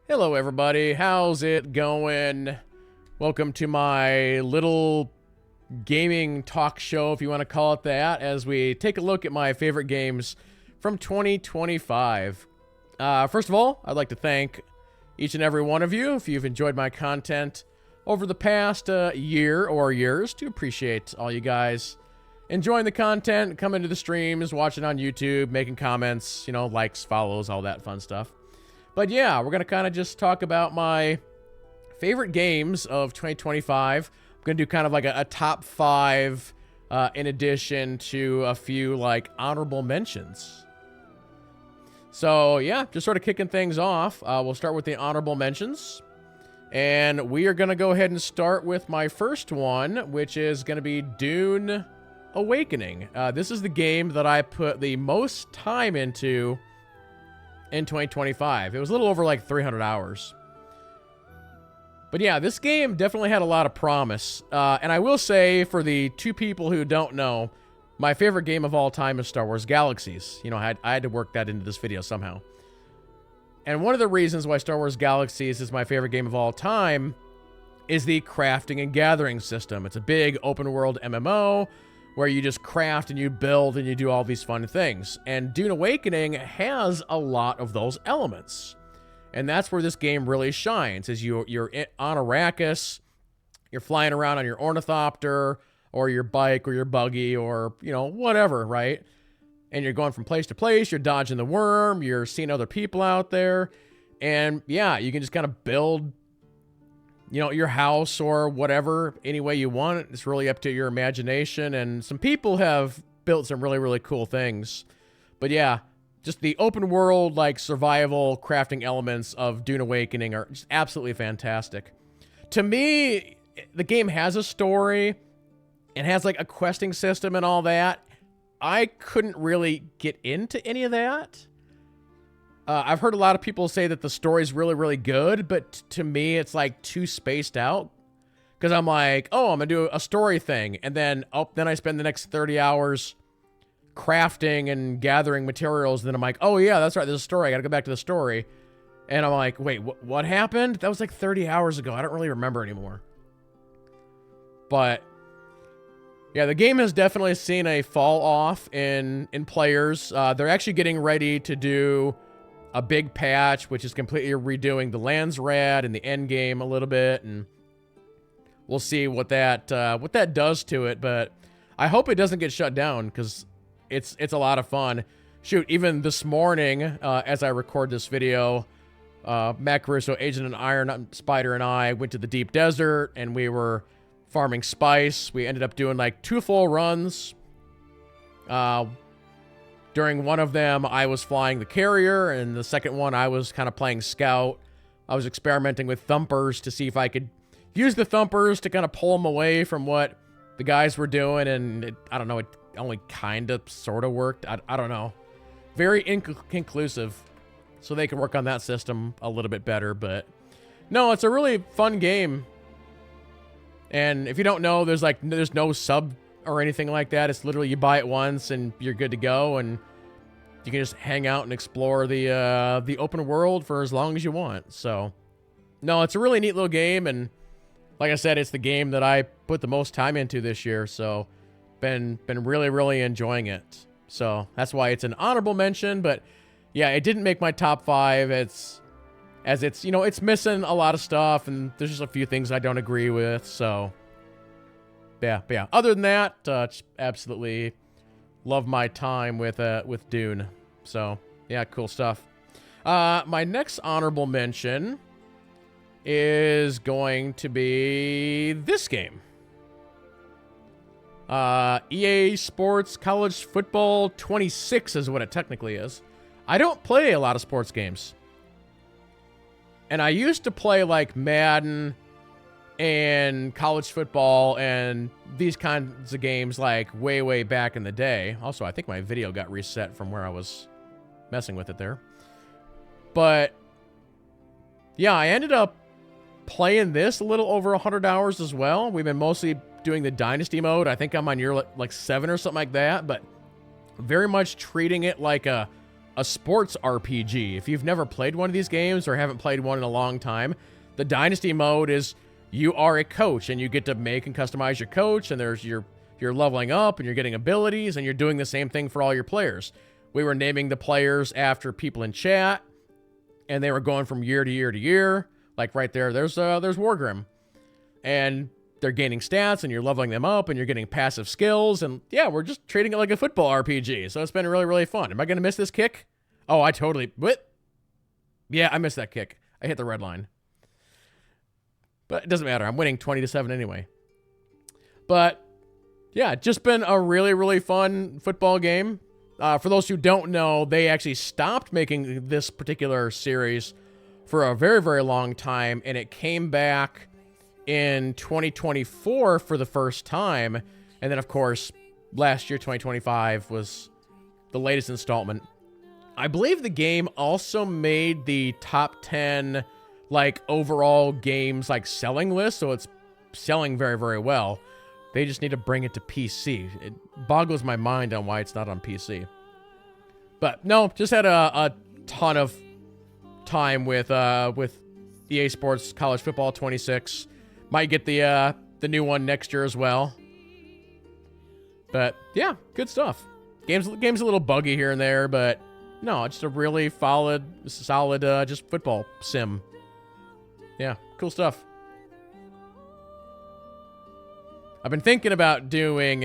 Hello everybody, how's it going? Welcome to my little gaming talk show, if you want to call it that, as we take a look at my favorite games from 2025. First of all, I'd like to thank each and every one of you if you've enjoyed my content over the past year or years. To appreciate all you guys enjoying the content, coming to the streams, watching on YouTube, making comments, you know, likes, follows, all that fun stuff. But yeah, we're going to kind of just talk about my favorite games of 2025. I'm going to do kind of like a top 5 in addition to a few like honorable mentions. So yeah, just sort of kicking things off. We'll start with the honorable mentions. And we are going to go ahead and start with my first one, which is going to be Dune Awakening. This is the game that I put the most time into in 2025. It was a little over like 300 hours. But yeah, this game definitely had a lot of promise. And I will say, for the two people who don't know, my favorite game of all time is Star Wars Galaxies. You know, I had to work that into this video somehow. And one of the reasons why Star Wars Galaxies is my favorite game of all time is the crafting and gathering system. It's a big open world MMO where you just craft and you build and you do all these fun things. And Dune Awakening has a lot of those elements. And that's where this game really shines, is you're on Arrakis, you're flying around on your ornithopter, or your bike, or your buggy, or, you know, whatever, right? And you're going from place to place, you're dodging the worm, you're seeing other people out there, and yeah, you can just kind of build, you know, your house or whatever any way you want. It's really up to your imagination, and some people have built some really, really cool things. But yeah, just the open world, like, survival crafting elements of Dune Awakening are just absolutely fantastic. To me, the game has a story, and has like a questing system and all that. I couldn't really get into any of that. I've heard a lot of people say that the story's really, really good, but to me, it's like too spaced out. Because I'm like, oh, I'm gonna do a story thing, and then I spend the next 30 hours crafting and gathering materials. And then I'm like, oh yeah, that's right, there's a story. I gotta go back to the story. And I'm like, wait, what happened? That was like 30 hours ago. I don't really remember anymore. But yeah, the game has definitely seen a fall off in players. They're actually getting ready to do a big patch, which is completely redoing the lands rad and the end game a little bit, and we'll see what that does to it. But I hope it doesn't get shut down, because it's a lot of fun. Shoot, even this morning, as I record this video, Matt Caruso, Agent and Iron Spider, and I went to the deep desert, and we were farming spice. We ended up doing like 2 full runs. During one of them, I was flying the carrier, and the second one, I was kind of playing scout. I was experimenting with thumpers to see if I could use the thumpers to kind of pull them away from what the guys were doing, and I don't know, it only kind of sort of worked. I don't know. Very inconclusive, so they could work on that system a little bit better. But no, it's a really fun game. And if you don't know, there's no sub or anything like that. It's literally you buy it once and you're good to go, and you can just hang out and explore the open world for as long as you want. So, no, it's a really neat little game, and like I said, it's the game that I put the most time into this year. So, been really, really enjoying it. So that's why it's an honorable mention. But yeah, it didn't make my top 5. It's you know, it's missing a lot of stuff, and there's just a few things I don't agree with. So yeah, but yeah. Other than that, just absolutely love my time with Dune. So yeah, cool stuff. My next honorable mention is going to be this game. EA Sports College Football 26 is what it technically is. I don't play a lot of sports games. And I used to play like Madden and college football and these kinds of games like way, way back in the day. Also, I think my video got reset from where I was messing with it there. But yeah, I ended up playing this a little over 100 hours as well. We've been mostly doing the Dynasty mode. I think I'm on year like 7 or something like that, but very much treating it like a a sports RPG. If you've never played one of these games or haven't played one in a long time, the Dynasty mode is you are a coach and you get to make and customize your coach, and there's you're leveling up and you're getting abilities, and you're doing the same thing for all your players. We were naming the players after people in chat, and they were going from year to year to year. Like right there's Wargrim. And they're gaining stats, and you're leveling them up, and you're getting passive skills, and yeah, we're just treating it like a football RPG, so it's been really, really fun. Am I going to miss this kick? Oh, I totally... What? Yeah, I missed that kick. I hit the red line. But it doesn't matter. I'm winning 20-7 anyway. But, yeah, just been a really, really fun football game. For those who don't know, they actually stopped making this particular series for a very, very long time, and it came back in 2024 for the first time, and then of course last year 2025 was the latest installment. I believe the game also made the top 10 like overall games like selling list, so it's selling very, very well. They just need to bring it to PC. It boggles my mind on why it's not on PC. But no, just had a ton of time with EA Sports College Football 26. Might get the new one next year as well. But yeah, good stuff. Game's a little buggy here and there, but no, just a really solid just football sim. Yeah, cool stuff. I've been thinking about doing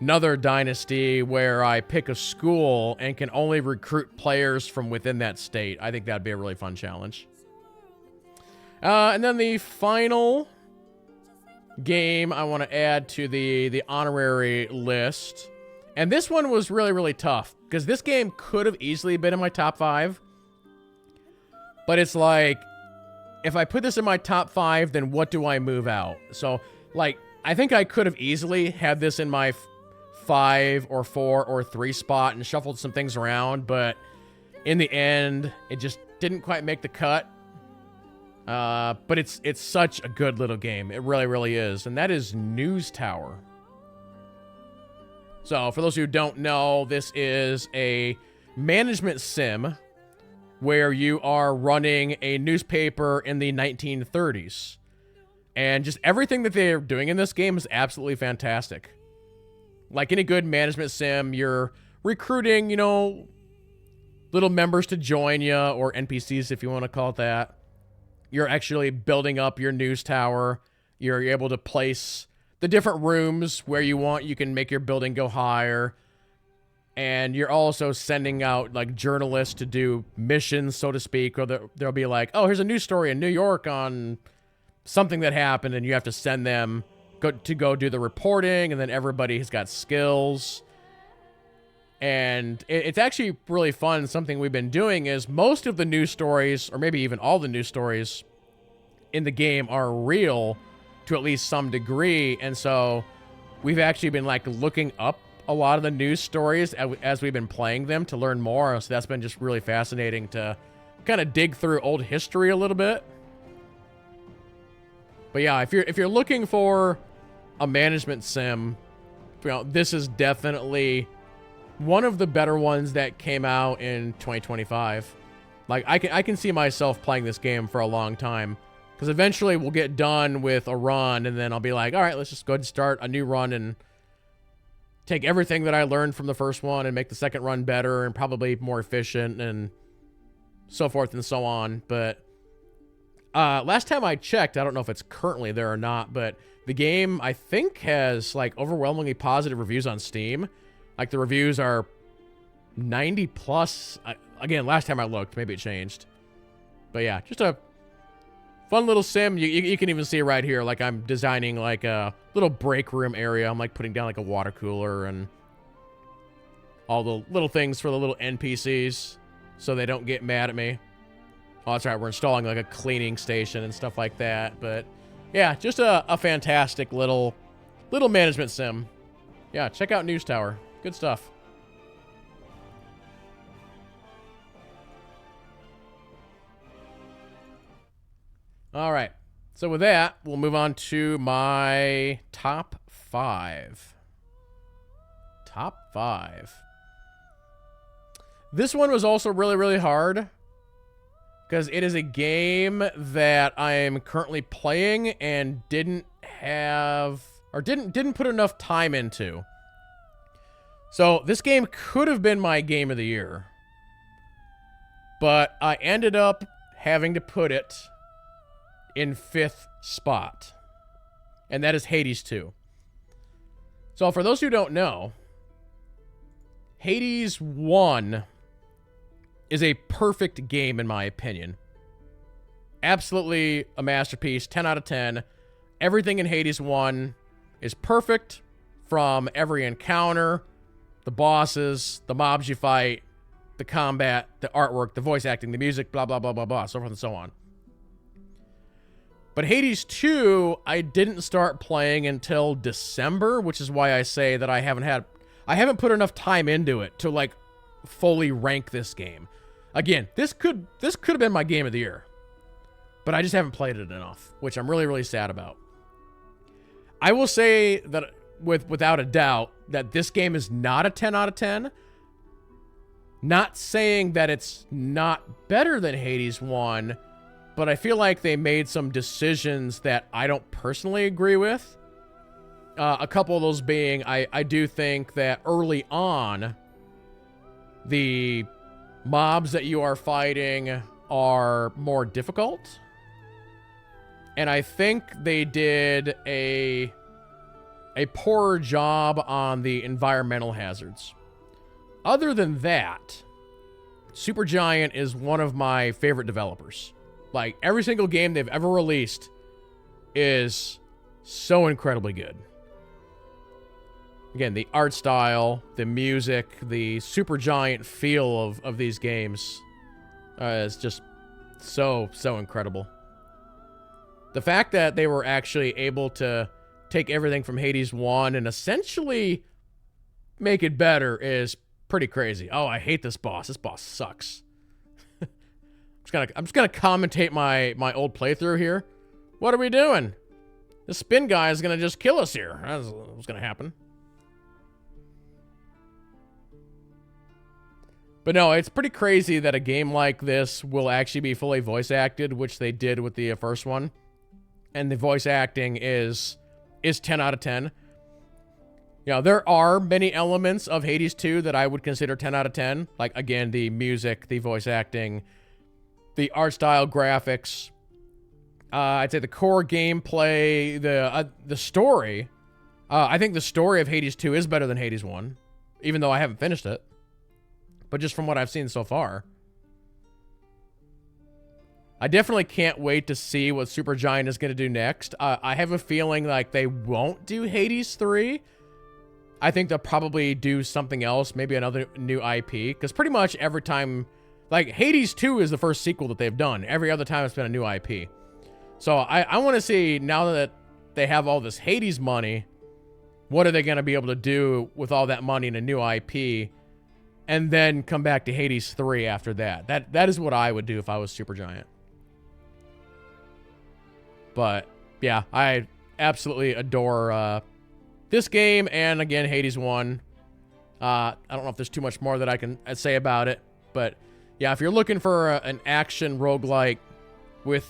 another Dynasty where I pick a school and can only recruit players from within that state. I think that'd be a really fun challenge. And then the final game I want to add to the honorary list. And this one was really, really tough, because this game could have easily been in my top 5. But it's like, if I put this in my top 5, then what do I move out? So, like, I think I could have easily had this in my 5 or 4 or 3 spot and shuffled some things around. But in the end, it just didn't quite make the cut. But it's such a good little game. It really, really is. And that is News Tower. So, for those who don't know, this is a management sim where you are running a newspaper in the 1930s. And just everything that they're doing in this game is absolutely fantastic. Like any good management sim, you're recruiting, you know, little members to join you, or NPCs if you want to call it that. You're actually building up your news tower. You're able to place the different rooms where you want. You can make your building go higher. And you're also sending out, like, journalists to do missions, so to speak. Or there'll be like, oh, here's a news story in New York on something that happened, and you have to send them to go do the reporting, and then everybody has got skills. And it's actually really fun. Something we've been doing is most of the news stories, or maybe even all the news stories in the game, are real to at least some degree. And so we've actually been like looking up a lot of the news stories as we've been playing them to learn more. So that's been just really fascinating to kind of dig through old history a little bit. But yeah, if you're looking for a management sim, you know, this is definitely one of the better ones that came out in 2025. Like, I can see myself playing this game for a long time, because eventually we'll get done with a run, and then I'll be like, all right, let's just go ahead and start a new run and take everything that I learned from the first one and make the second run better and probably more efficient and so forth and so on. But last time I checked, I don't know if it's currently there or not, but the game, I think, has like overwhelmingly positive reviews on Steam. Like, the reviews are 90 plus. Again, last time I looked, maybe it changed. But yeah, just a fun little sim. You can even see right here, like, I'm designing like a little break room area. I'm like putting down like a water cooler and all the little things for the little NPCs so they don't get mad at me. Oh, that's right. We're installing like a cleaning station and stuff like that. But yeah, just a fantastic little management sim. Yeah, check out News Tower. Good stuff. All right. So with that, we'll move on to my top 5. Top 5. This one was also really, really hard because it is a game that I am currently playing and didn't put enough time into. So this game could have been my game of the year, but I ended up having to put it in 5th spot, and that is Hades 2. So for those who don't know, Hades 1 is a perfect game in my opinion. Absolutely a masterpiece, 10 out of 10. Everything in Hades 1 is perfect, from every encounter, the bosses, the mobs you fight, the combat, the artwork, the voice acting, the music, blah, blah, blah, blah, blah, so forth and so on. But Hades 2, I didn't start playing until December, which is why I say that I haven't put enough time into it to, like, fully rank this game. Again, this could have been my game of the year, but I just haven't played it enough, which I'm really, really sad about. I will say that without a doubt that this game is not a 10 out of 10. Not saying that it's not better than Hades 1, but I feel like they made some decisions that I don't personally agree with. A couple of those being, I do think that early on, the mobs that you are fighting are more difficult. And I think they did a poorer job on the environmental hazards. Other than that, Supergiant is one of my favorite developers. Like, every single game they've ever released is so incredibly good. Again, the art style, the music, the Supergiant feel of these games is just so incredible. The fact that they were actually able to take everything from Hades 1 and essentially make it better is pretty crazy. Oh, I hate this boss. This boss sucks. I'm just gonna commentate my old playthrough here. What are we doing? This spin guy is gonna just kill us here. That's what's gonna happen. But no, it's pretty crazy that a game like this will actually be fully voice acted, which they did with the first one. And the voice acting is 10 out of 10. You know, there are many elements of Hades 2 that I would consider 10 out of 10. Like, again, the music, the voice acting, the art style, graphics. I'd say the core gameplay, the story. I think the story of Hades 2 is better than Hades 1, even though I haven't finished it. But just from what I've seen so far. I definitely can't wait to see what Supergiant is going to do next. I have a feeling like they won't do Hades 3. I think they'll probably do something else, maybe another new IP. Because pretty much every time, like, Hades 2 is the first sequel that they've done. Every other time it's been a new IP. So I want to see, now that they have all this Hades money, what are they going to be able to do with all that money in a new IP? And then come back to Hades 3 after that. That is what I would do if I was Supergiant. But, yeah, I absolutely adore this game, and again, Hades 1. I don't know if there's too much more that I can say about it, but yeah, if you're looking for an action roguelike with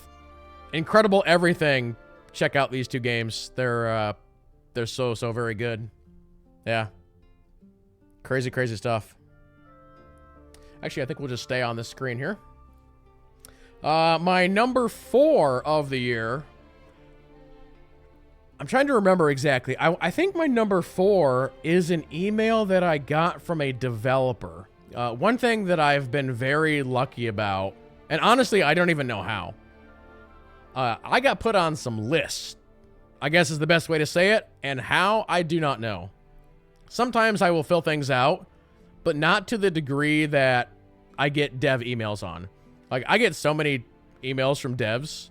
incredible everything, check out these two games. They're so very good. Yeah. Crazy stuff. Actually, I think we'll just stay on this screen here. My number 4 of the year. I'm trying to remember exactly. I think my number 4 is an email that I got from a developer. One thing that I've been very lucky about, and honestly, I don't even know how. I got put on some lists, I guess is the best way to say it, and how, I do not know. Sometimes I will fill things out, but not to the degree that I get dev emails on. Like, I get so many emails from devs,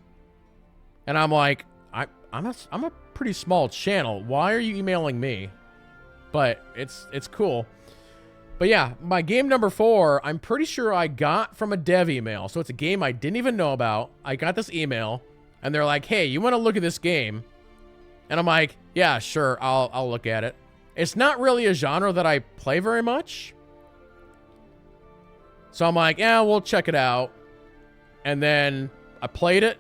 and I'm like, I'm a pretty small channel. Why are you emailing me? But it's cool. But yeah, my game number 4, I'm pretty sure I got from a dev email. So it's a game I didn't even know about. I got this email, and they're like, hey, you want to look at this game? And I'm like, yeah, sure, I'll look at it. It's not really a genre that I play very much. So I'm like, yeah, we'll check it out. And then I played it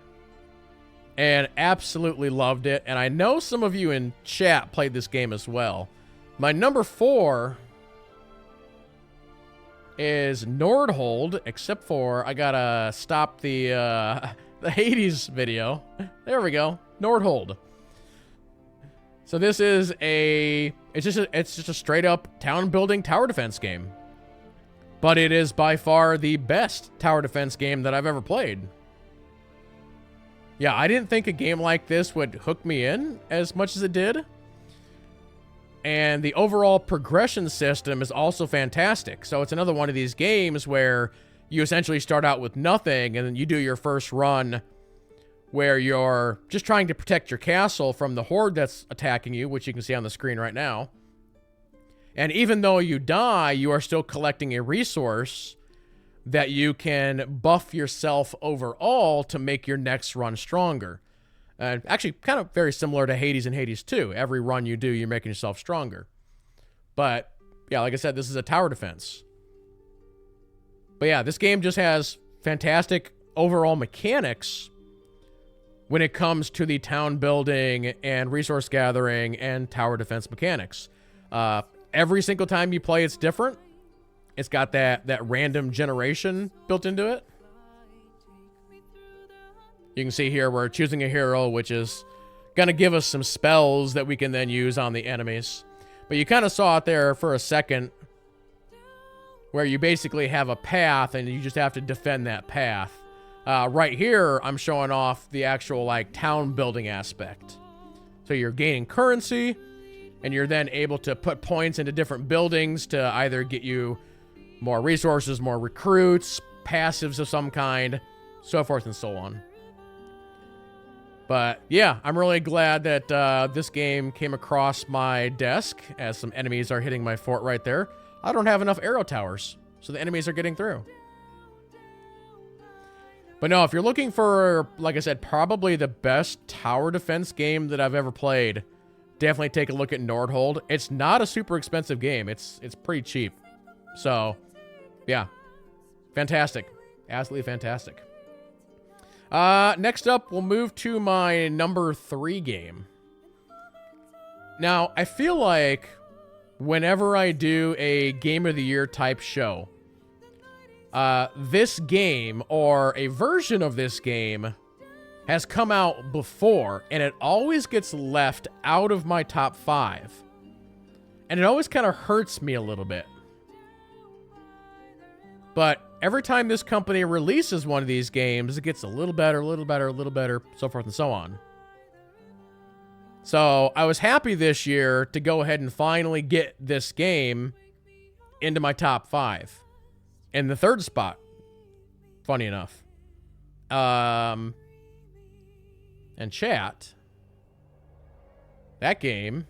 and absolutely loved it. And I know some of you in chat played this game as well. My number 4 is Nordhold, except for I gotta stop the the Hades video. There we go, Nordhold. So this is it's just a straight up town building tower defense game. But it is by far the best tower defense game that I've ever played. Yeah, I didn't think a game like this would hook me in as much as it did. And the overall progression system is also fantastic. So it's another one of these games where you essentially start out with nothing and then you do your first run where you're just trying to protect your castle from the horde that's attacking you, which you can see on the screen right now. And even though you die, you are still collecting a resource that you can buff yourself overall to make your next run stronger. And actually, kind of very similar to Hades and Hades 2. Every run you do, you're making yourself stronger. But, yeah, like I said, this is a tower defense. But yeah, this game just has fantastic overall mechanics when it comes to the town building and resource gathering and tower defense mechanics. Every single time you play, it's different. It's got that random generation built into it. You can see here we're choosing a hero, which is going to give us some spells that we can then use on the enemies. But you kind of saw it there for a second where you basically have a path and you just have to defend that path. Right here, I'm showing off the actual like town building aspect. So you're gaining currency and you're then able to put points into different buildings to either get you more resources, more recruits, passives of some kind, so forth and so on. But yeah, I'm really glad that this game came across my desk as some enemies are hitting my fort right there. I don't have enough arrow towers, so the enemies are getting through. But no, if you're looking for, like I said, probably the best tower defense game that I've ever played, definitely take a look at Nordhold. It's not a super expensive game. It's pretty cheap. So, yeah. Fantastic. Absolutely fantastic. Next up, we'll move to my number 3 game. Now, I feel like whenever I do a Game of the Year type show, this game, or a version of this game, has come out before, and it always gets left out of my top 5. And it always kind of hurts me a little bit. But every time this company releases one of these games, it gets a little better, a little better, a little better, so forth and so on. So I was happy this year to go ahead and finally get this game into my top 5. In the 3rd spot, funny enough. And chat, that game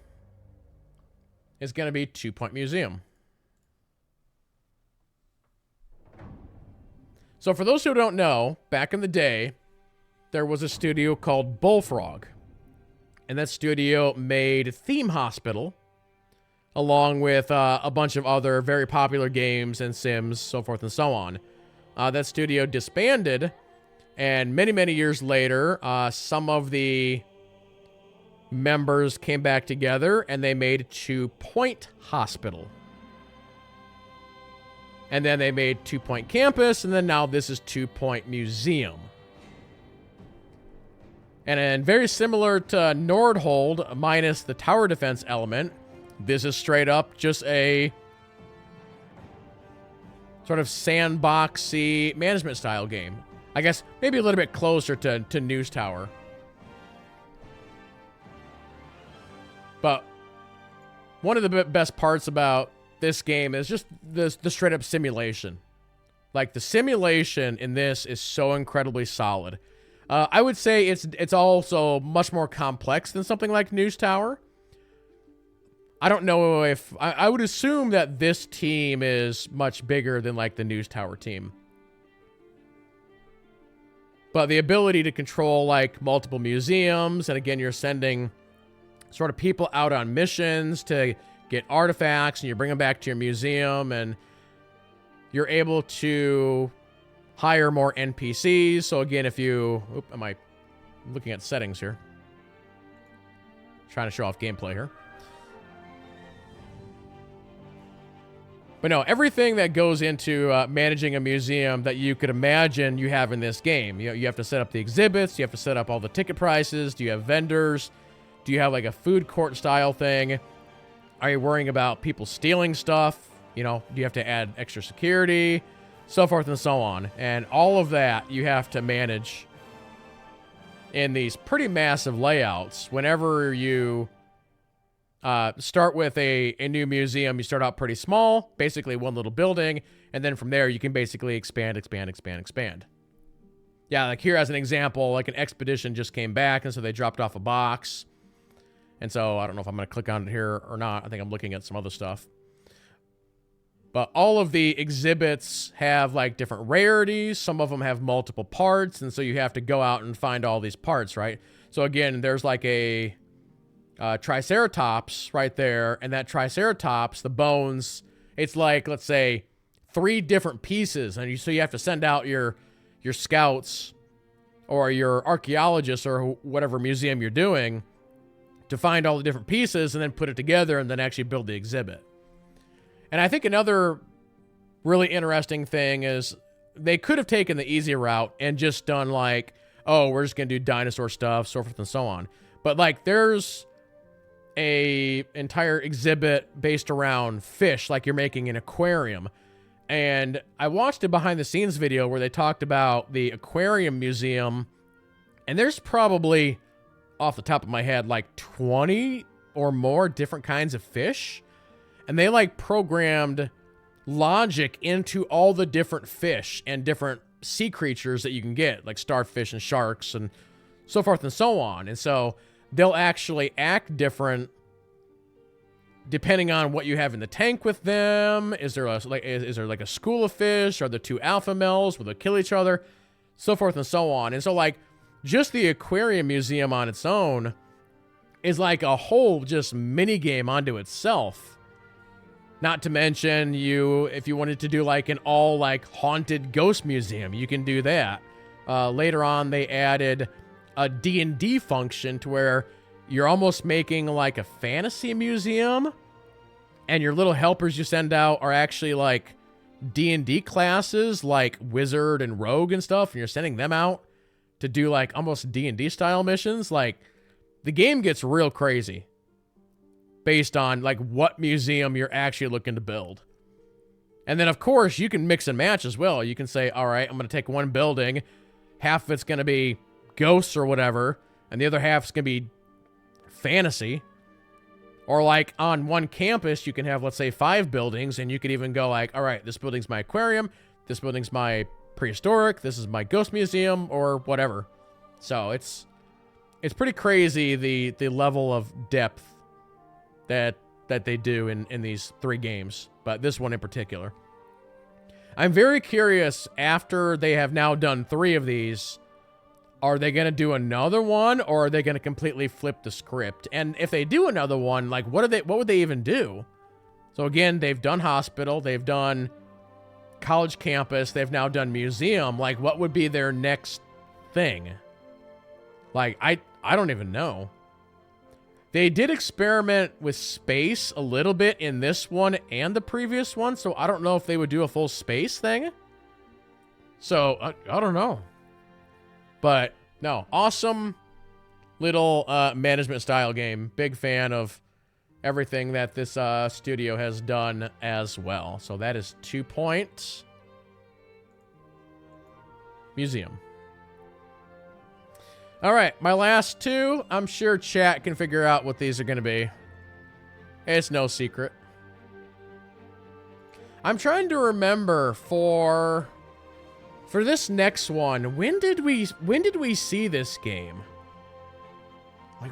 is going to be 2 Point Museum. So for those who don't know, back in the day, there was a studio called Bullfrog. And that studio made Theme Hospital, along with a bunch of other very popular games and Sims, so forth and so on. That studio disbanded, and many, many years later, some of the members came back together, and they made 2 Point Hospital. And then they made 2 Point Campus, and then now this is 2 Point Museum. And then very similar to Nordhold, minus the tower defense element, this is straight up just a sort of sandboxy management style game. I guess maybe a little bit closer to News Tower. But one of the best parts about this game is just the straight up simulation. Like, the simulation in this is so incredibly solid. I would say it's also much more complex than something like News Tower. I don't know if... I would assume that this team is much bigger than, like, the News Tower team. But the ability to control, like, multiple museums, and again, you're sending sort of people out on missions to get artifacts, and you bring them back to your museum, and you're able to hire more NPCs. So again, if you... am I looking at settings here? Trying to show off gameplay here. But no, everything that goes into managing a museum that you could imagine you have in this game. You have to set up the exhibits. You have to set up all the ticket prices. Do you have vendors? Do you have like a food court style thing? Are you worrying about people stealing stuff? You know, do you have to add extra security? So forth and so on. And all of that you have to manage in these pretty massive layouts. Whenever you start with a new museum, you start out pretty small, basically one little building, and then from there you can basically expand. Yeah, like here as an example, like an expedition just came back, and so they dropped off a box. And so I don't know if I'm going to click on it here or not. I think I'm looking at some other stuff. But all of the exhibits have like different rarities. Some of them have multiple parts, and so you have to go out and find all these parts, right? So again, there's like a Triceratops right there, and that Triceratops, the bones, it's like, let's say, 3 different pieces, and so you have to send out your scouts or your archaeologists or whatever museum you're doing to find all the different pieces and then put it together and then actually build the exhibit. And I think another really interesting thing is they could have taken the easy route and just done like, oh, we're just going to do dinosaur stuff, so forth and so on. But like there's a entire exhibit based around fish, like you're making an aquarium. And I watched a behind the scenes video where they talked about the aquarium museum, and there's probably, off the top of my head, like 20 or more different kinds of fish. And they like programmed logic into all the different fish and different sea creatures that you can get, like starfish and sharks and so forth and so on. And so they'll actually act different depending on what you have in the tank with them. Is there like a school of fish? Are there 2 alpha males? Will they kill each other? So forth and so on. And so like just the aquarium museum on its own is like a whole just mini game onto itself. Not to mention if you wanted to do like an all like haunted ghost museum, you can do that. Later on, they added a D&D function to where you're almost making like a fantasy museum, and your little helpers you send out are actually like D&D classes like wizard and rogue and stuff, and you're sending them out to do like almost D&D style missions. Like the game gets real crazy based on like what museum you're actually looking to build. And then of course you can mix and match as well. You can say, all right, I'm going to take one building, half of it's going to be ghosts or whatever, and the other half's going to be fantasy. Or like on one campus, you can have, let's say, 5 buildings, and you could even go like, all right, this building's my aquarium, this building's my prehistoric, this is my ghost museum, or whatever. So it's pretty crazy the level of depth that they do in these 3 games, but this one in particular. I'm very curious, after they have now done 3 of these, are they going to do another one, or are they going to completely flip the script? And if they do another one, like what would they even do? So again, they've done hospital, they've done college campus, they've now done museum. Like what would be their next thing? Like I don't even know. They did experiment with space a little bit in this one and the previous one, so I don't know if they would do a full space thing. So, I don't know. But, no, awesome little management style game. Big fan of everything that this studio has done as well. So that is 2 points. Museum. All right, my last 2. I'm sure chat can figure out what these are going to be. It's no secret. I'm trying to remember for this next one, when did we see this game? Like,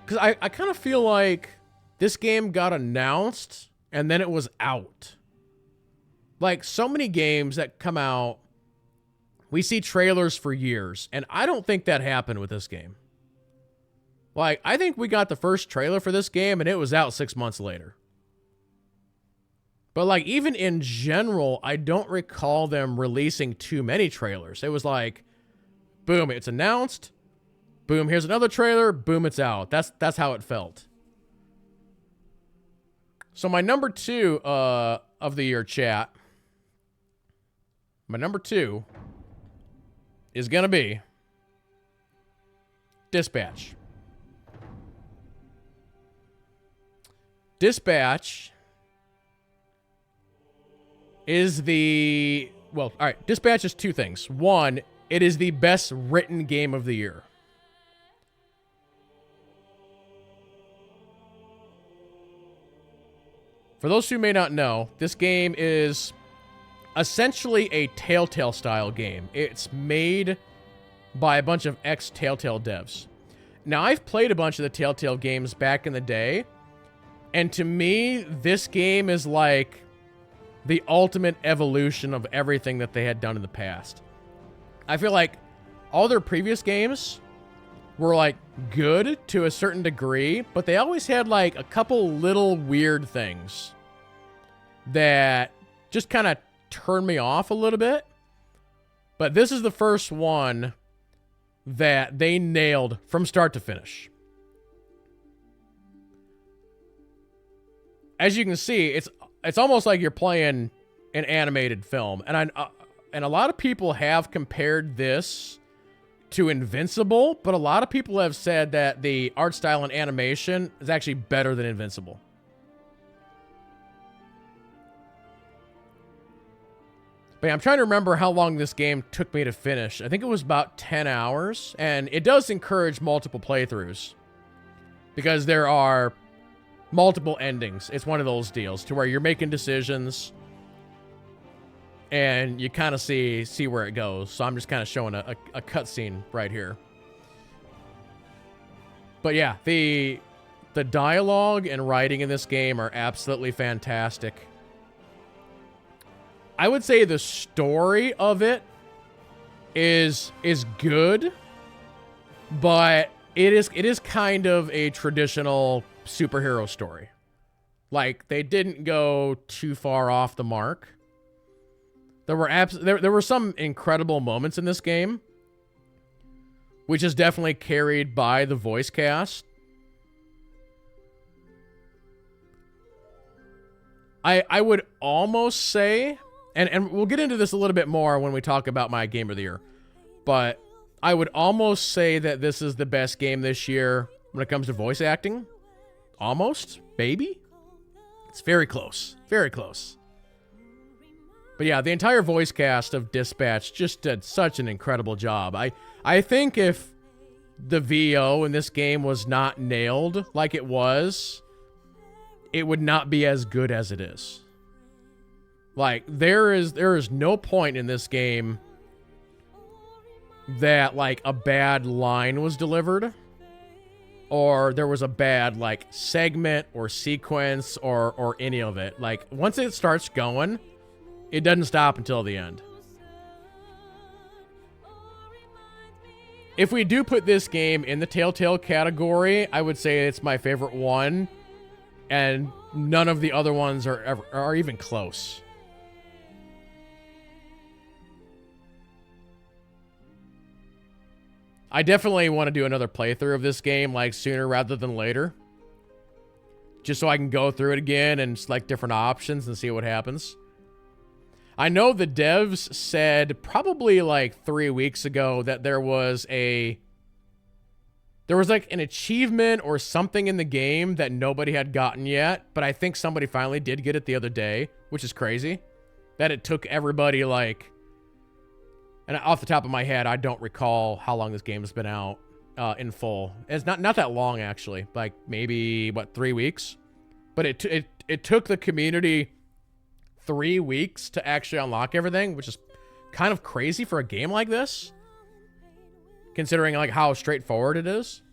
because I kind of feel like this game got announced and then it was out. Like so many games that come out, we see trailers for years, and I don't think that happened with this game. Like, I think we got the first trailer for this game, and it was out 6 months later. But like even in general, I don't recall them releasing too many trailers. It was like, boom, it's announced. Boom, here's another trailer. Boom, it's out. That's how it felt. So my number 2 of the year, chat. My number 2 is gonna be Dispatch. Dispatch is the... Well, all right. Dispatch is 2 things. 1, it is the best written game of the year. For those who may not know, this game is essentially a Telltale-style game. It's made by a bunch of ex-Telltale devs. Now, I've played a bunch of the Telltale games back in the day, and to me, this game is like the ultimate evolution of everything that they had done in the past. I feel like all their previous games were like good to a certain degree, but they always had like a couple little weird things that just kind of turned me off a little bit. But this is the first one that they nailed from start to finish. As you can see, it's almost like you're playing an animated film, and a lot of people have compared this to Invincible, but a lot of people have said that the art style and animation is actually better than Invincible. But yeah, I'm trying to remember how long this game took me to finish. I think it was about 10 hours, and it does encourage multiple playthroughs because there are multiple endings. It's one of those deals to where you're making decisions and you kind of see where it goes. So I'm just kind of showing a cutscene right here. But yeah, the dialogue and writing in this game are absolutely fantastic. I would say the story of it is good, but it is kind of a traditional superhero story. Like, they didn't go too far off the mark. There were some incredible moments in this game, which is definitely carried by the voice cast. I would almost say, and we'll get into this a little bit more when we talk about my game of the year, but I would almost say that this is the best game this year when it comes to voice acting. Almost, maybe. It's very close. Very close. But yeah, the entire voice cast of Dispatch just did such an incredible job. I think if the VO in this game was not nailed like it was, it would not be as good as it is. Like, there is no point in this game that, like, a bad line was delivered, or there was a bad, like, segment or sequence or any of it. Like, once it starts going, it doesn't stop until the end. If we do put this game in the Telltale category, I would say it's my favorite one, and none of the other ones are even close. I definitely want to do another playthrough of this game, like, sooner rather than later. Just so I can go through it again and select different options and see what happens. I know the devs said probably like 3 weeks ago that there was like an achievement or something in the game that nobody had gotten yet, but I think somebody finally did get it the other day, which is crazy. That it took everybody, like, and off the top of my head, I don't recall how long this game has been out in full. It's not that long, actually. Like, maybe, 3 weeks? But it took the community 3 weeks to actually unlock everything, which is kind of crazy for a game like this, considering, like, how straightforward it is.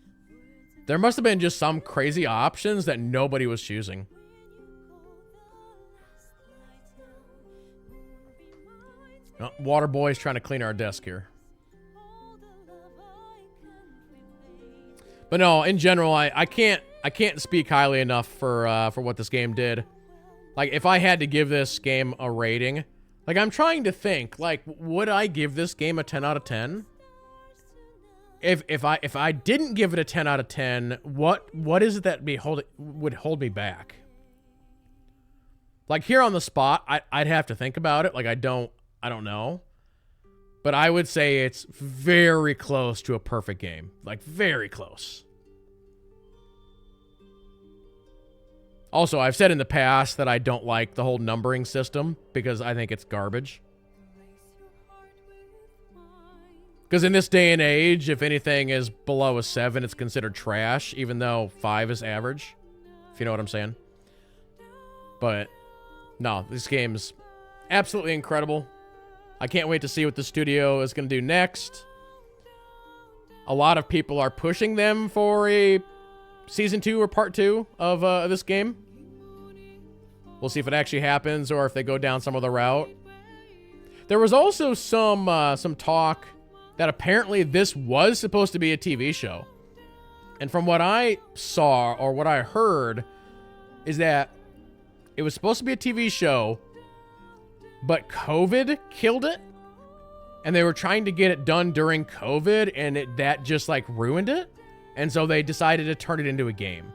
There must have been just some crazy options that nobody was choosing. Oh, Waterboy's trying to clean our desk here. But no, in general, I can't speak highly enough for what this game did. Like, if I had to give this game a rating, like, I'm trying to think, like, would I give this game a 10 out of 10? If I didn't give it a 10 out of 10, what is it that would hold me back? Like, here on the spot, I'd have to think about it. Like, I don't know. But I would say it's very close to a perfect game. Like, very close. Also, I've said in the past that I don't like the whole numbering system because I think it's garbage. Because in this day and age, if anything is below a 7, it's considered trash, even though 5 is average. If you know what I'm saying. But, no, this game's absolutely incredible. I can't wait to see what the studio is going to do next. A lot of people are pushing them for a Season 2 or Part 2 of this game. We'll see if it actually happens or if they go down some other route. There was also some talk that apparently this was supposed to be a TV show. And from what I saw or what I heard is that it was supposed to be a TV show, but COVID killed it. And they were trying to get it done during COVID, and that just, like, ruined it. And so they decided to turn it into a game.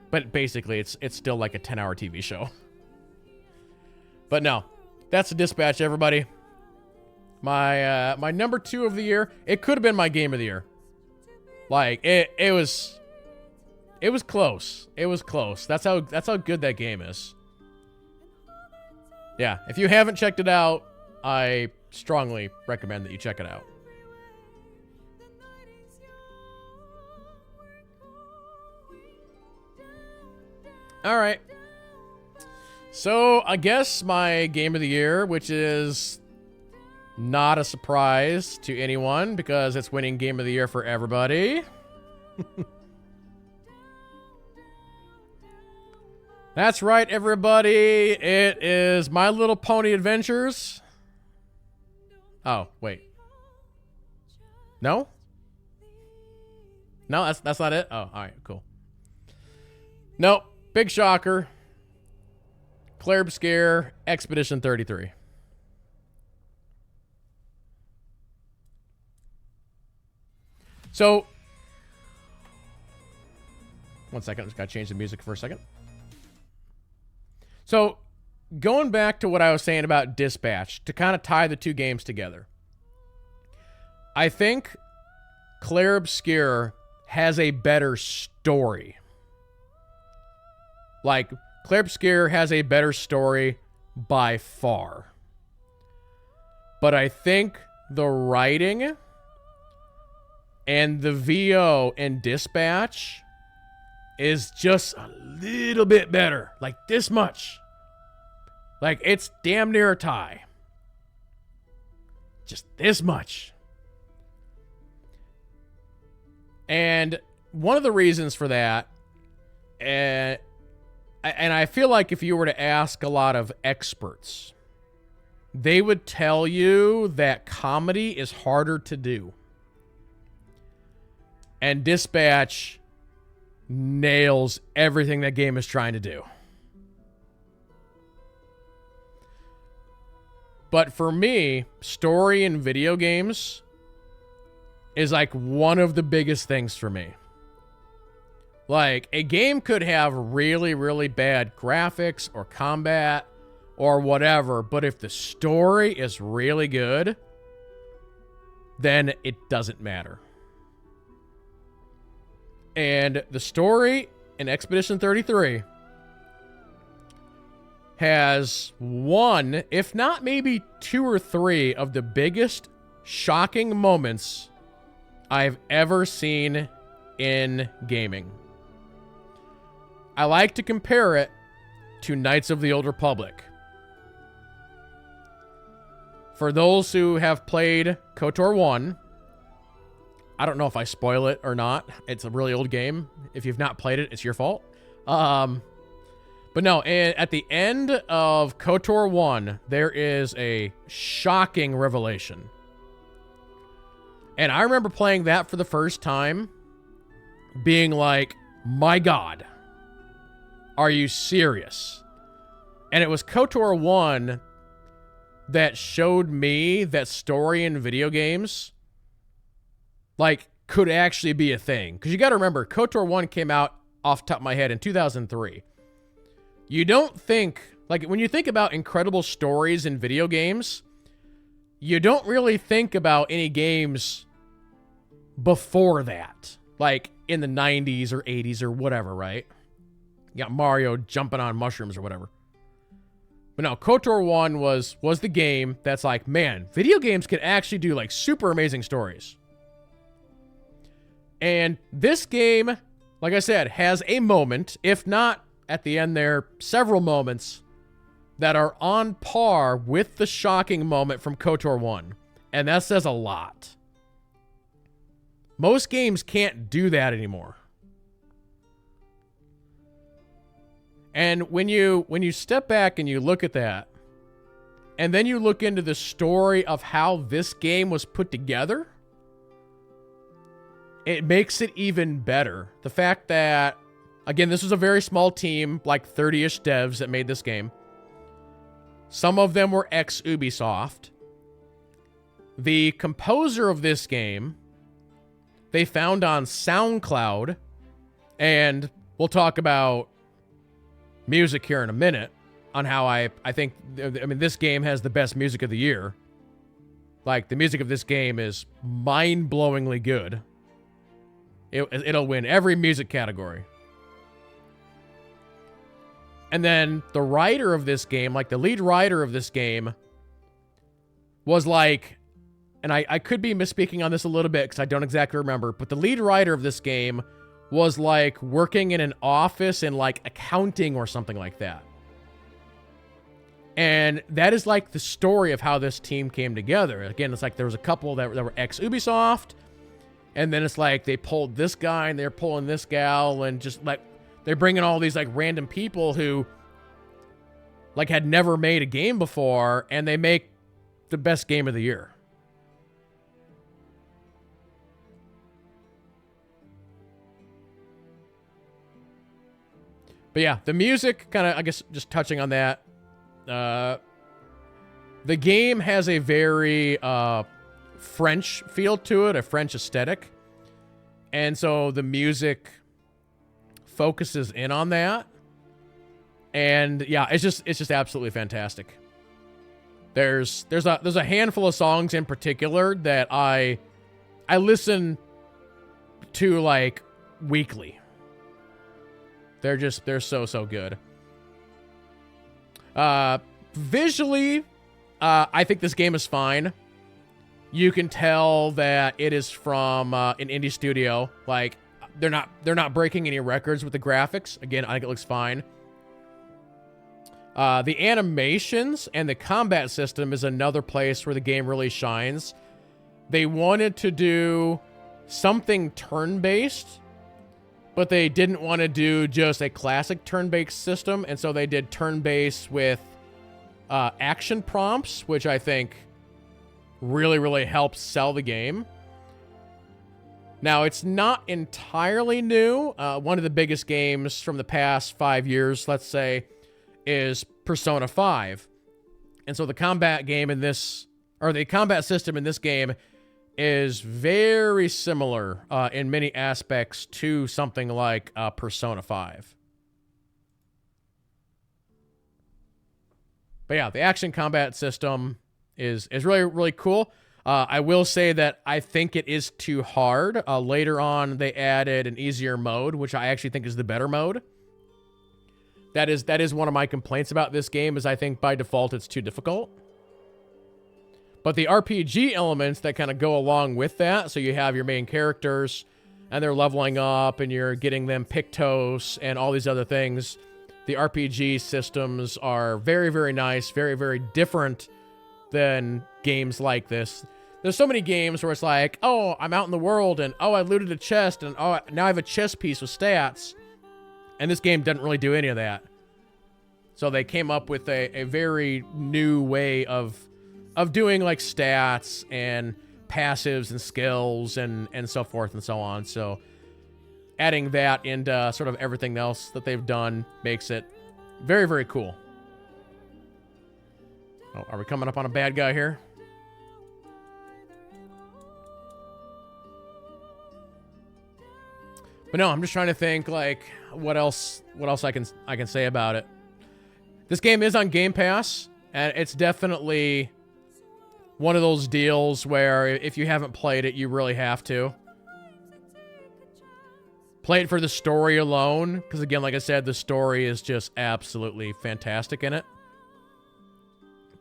But basically, it's still like a 10-hour TV show. But no, that's the Dispatch, everybody. My number 2 of the year. It could have been my game of the year. Like, it was close. It was close. That's how good that game is. Yeah, if you haven't checked it out, I strongly recommend that you check it out. All right. So, I guess my game of the year, which is not a surprise to anyone because it's winning game of the year for everybody. That's right, everybody. It is My Little Pony Adventures. Oh, wait. No? No, that's not it? Oh, all right, cool. Nope. Big shocker. Claire Scare, Expedition 33. So, one second. I just got to change the music for a second. So, going back to what I was saying about Dispatch, to kind of tie the two games together. I think Claire Obscure has a better story. Like, Claire Obscure has a better story by far. But I think the writing and the VO in Dispatch is just a little bit better. Like, this much. Like, it's damn near a tie. Just this much. And one of the reasons for that, and I feel like if you were to ask a lot of experts, they would tell you that comedy is harder to do. And Dispatch nails everything that game is trying to do. But for me, story in video games is like one of the biggest things for me. Like, a game could have really, really bad graphics or combat or whatever, but if the story is really good, then it doesn't matter. And the story in Expedition 33 has one, if not maybe 2 or 3 of the biggest shocking moments I've ever seen in gaming. I like to compare it to Knights of the Old Republic. For those who have played KOTOR 1, I don't know if I spoil it or not. It's a really old game. If you've not played it, it's your fault. But no, at the end of KOTOR 1, there is a shocking revelation. And I remember playing that for the first time, being like, my God, are you serious? And it was KOTOR 1 that showed me that story in video games, like, could actually be a thing. Because you got to remember, KOTOR 1 came out, off the top of my head, in 2003. You don't think, like, when you think about incredible stories in video games, you don't really think about any games before that. Like, in the 90s or 80s or whatever, right? You got Mario jumping on mushrooms or whatever. But no, KOTOR 1 was the game that's like, man, video games can actually do, like, super amazing stories. And this game, like I said, has a moment, if not at the end there, several moments that are on par with the shocking moment from KOTOR 1. And that says a lot. Most games can't do that anymore. And when you step back and you look at that, and then you look into the story of how this game was put together, it makes it even better. The fact that, again, this was a very small team, like 30-ish devs that made this game. Some of them were ex-Ubisoft. The composer of this game, they found on SoundCloud, and we'll talk about music here in a minute on how I think, I mean, this game has the best music of the year. Like, the music of this game is mind-blowingly good. It'll win every music category. And then the writer of this game, like the lead writer of this game, was like, and I could be misspeaking on this a little bit because I don't exactly remember, but the lead writer of this game was like working in an office in like accounting or something like that. And that is like the story of how this team came together. Again, it's like there was a couple that were ex-Ubisoft, and then it's like they pulled this guy and they're pulling this gal, and just like they're bringing all these like random people who like had never made a game before, and they make the best game of the year. But yeah, the music, kind of, I guess, just touching on that. The game has a very French feel to it, a French aesthetic. And so the music focuses in on that. And yeah, it's just absolutely fantastic. There's a handful of songs in particular that I listen to like weekly. They're so good. Visually, I think this game is fine. You can tell that it is from an indie studio. Like, they're not breaking any records with the graphics. Again, I think it looks fine. The animations and the combat system is another place where the game really shines. They wanted to do something turn-based, but they didn't want to do just a classic turn-based system, and so they did turn-based with action prompts, which I think really helps sell the game. Now, it's not entirely new. One of the biggest games from the past 5 years, let's say, is Persona 5. And so the combat game in this, or the combat system in this game, is very similar in many aspects to something like Persona 5. But yeah, the action combat system is really cool. I will say that I think it is too hard. Later on, they added an easier mode, which I actually think is the better mode. That is one of my complaints about this game, is I think by default it's too difficult. But the RPG elements that kind of go along with that, so you have your main characters, and they're leveling up, and you're getting them Pictos, and all these other things. The RPG systems are very nice, very different than games like this. There's so many games where it's like, oh, I'm out in the world, and oh, I looted a chest, and oh, now I have a chest piece with stats. And this game doesn't really do any of that. So they came up with a very new way of doing like stats and passives and skills and so forth and so on. So adding that into sort of everything else that they've done makes it very cool. Oh, are we coming up on a bad guy here? But no, I'm just trying to think, like, what else I can say about it. This game is on Game Pass, and it's definitely one of those deals where if you haven't played it, you really have to. Play it for the story alone, because again, like I said, the story is just absolutely fantastic in it.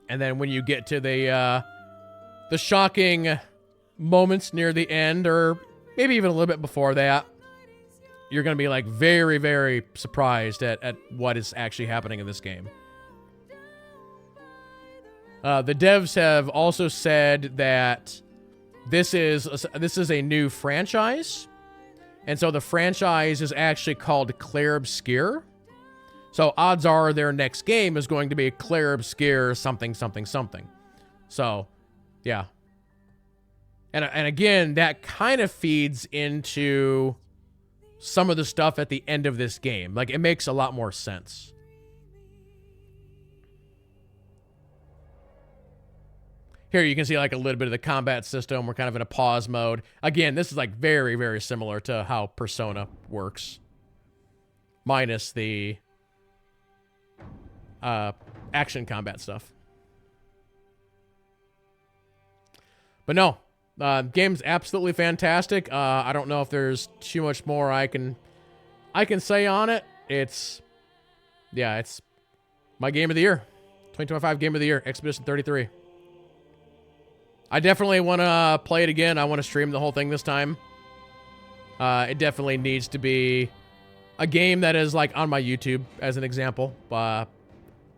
And then when you get to the shocking moments near the end, or maybe even a little bit before that, you're going to be, like, very, very surprised at what is actually happening in this game. The devs have also said that this is a new franchise. And so the franchise is actually called Clair Obscur. So odds are their next game is going to be Clair Obscur something, something, something. So, yeah. And again, that kind of feeds into some of the stuff at the end of this game. Like, it makes a lot more sense. Here you can see, like, a little bit of the combat system. We're kind of in a pause mode. Again, this is, like, very, very similar to how Persona works. Minus the action combat stuff. But no, game's absolutely fantastic. I don't know if there's too much more I can say on it. It's my game of the year. 2025 game of the year, Expedition 33. I definitely want to play it again. I want to stream the whole thing this time. It definitely needs to be a game that is, like, on my YouTube, as an example.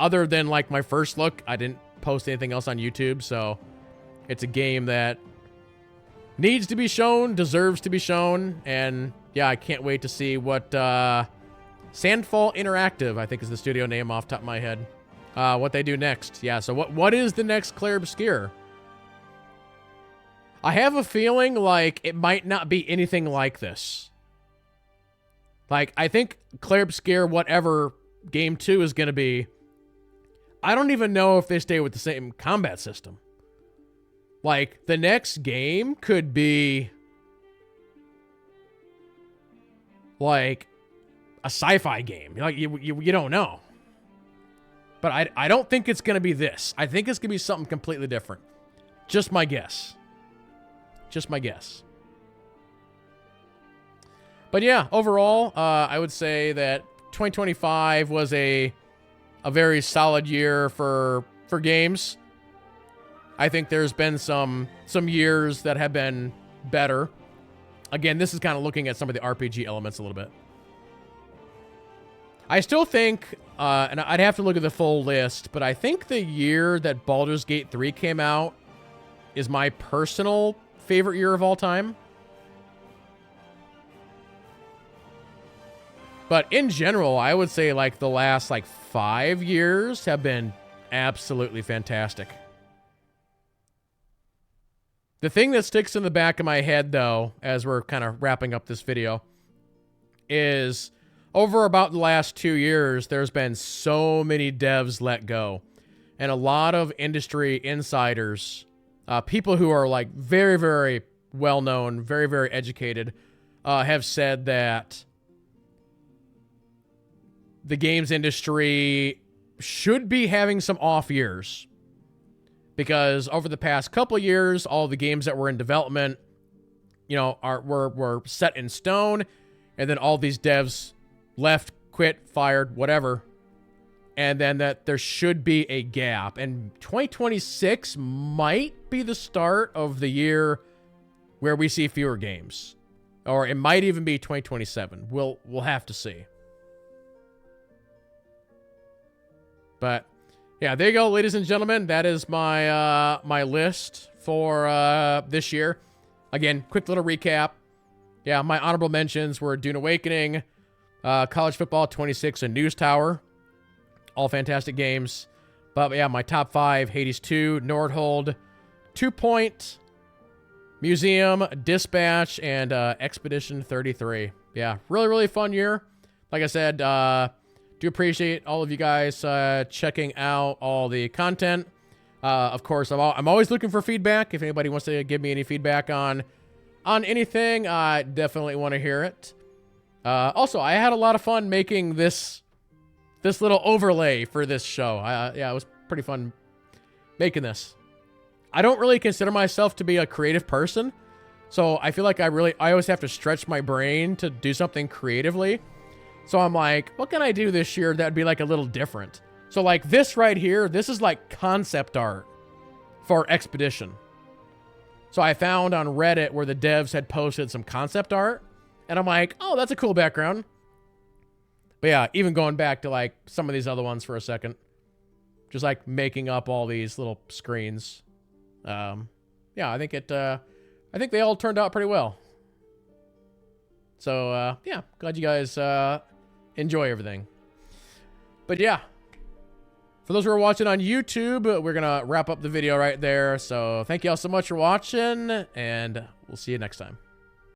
Other than, like, my first look, I didn't post anything else on YouTube, so it's a game that needs to be shown, deserves to be shown, and yeah, I can't wait to see what Sandfall Interactive, I think is the studio name off the top of my head, what they do next. Yeah, so what is the next Clair Obscur? I have a feeling like it might not be anything like this. Like, I think Clair Obscur, whatever game 2 is going to be, I don't even know if they stay with the same combat system. Like, the next game could be like a sci-fi game. Like, you don't know. But I don't think it's going to be this. I think it's going to be something completely different. Just my guess. Just my guess. But yeah, overall, I would say that 2025 was a very solid year for games. I think there's been some years that have been better. Again, this is kind of looking at some of the RPG elements a little bit. I still think, and I'd have to look at the full list, but I think the year that Baldur's Gate 3 came out is my personal favorite year of all time. But in general, I would say, like, the last, like, 5 years have been absolutely fantastic. The thing that sticks in the back of my head, though, as we're kind of wrapping up this video, is over about the last 2 years, there's been so many devs let go. And a lot of industry insiders, people who are, like, very, very well-known, very, very educated, have said that the games industry should be having some off years. Because over the past couple of years, all the games that were in development, you know, were set in stone, and then all these devs left, quit, fired, whatever, and then that there should be a gap. And 2026 might be the start of the year where we see fewer games, or it might even be 2027. We'll have to see. But yeah, there you go, ladies and gentlemen. That is my my list for this year. Again, quick little recap. Yeah, my honorable mentions were Dune Awakening, College Football 26, and News Tower. All fantastic games. But yeah, my top 5, Hades 2, Nordhold, 2 Point, Museum, Dispatch, and Expedition 33. Yeah, really, really fun year. Like I said, do appreciate all of you guys checking out all the content. Of course, I'm always looking for feedback. If anybody wants to give me any feedback on anything, I definitely want to hear it. Also, I had a lot of fun making this little overlay for this show. Yeah, it was pretty fun making this. I don't really consider myself to be a creative person, so I feel like I always have to stretch my brain to do something creatively. So I'm like, what can I do this year that'd be like a little different? So like this right here, this is like concept art for Expedition. So I found on Reddit where the devs had posted some concept art, and I'm like, oh, that's a cool background. But yeah, even going back to like some of these other ones for a second, just like making up all these little screens. Yeah, I think they all turned out pretty well. So yeah, glad you guys enjoy everything. But yeah, for those who are watching on YouTube, we're gonna wrap up the video right there. So thank you all so much for watching, and we'll see you next time.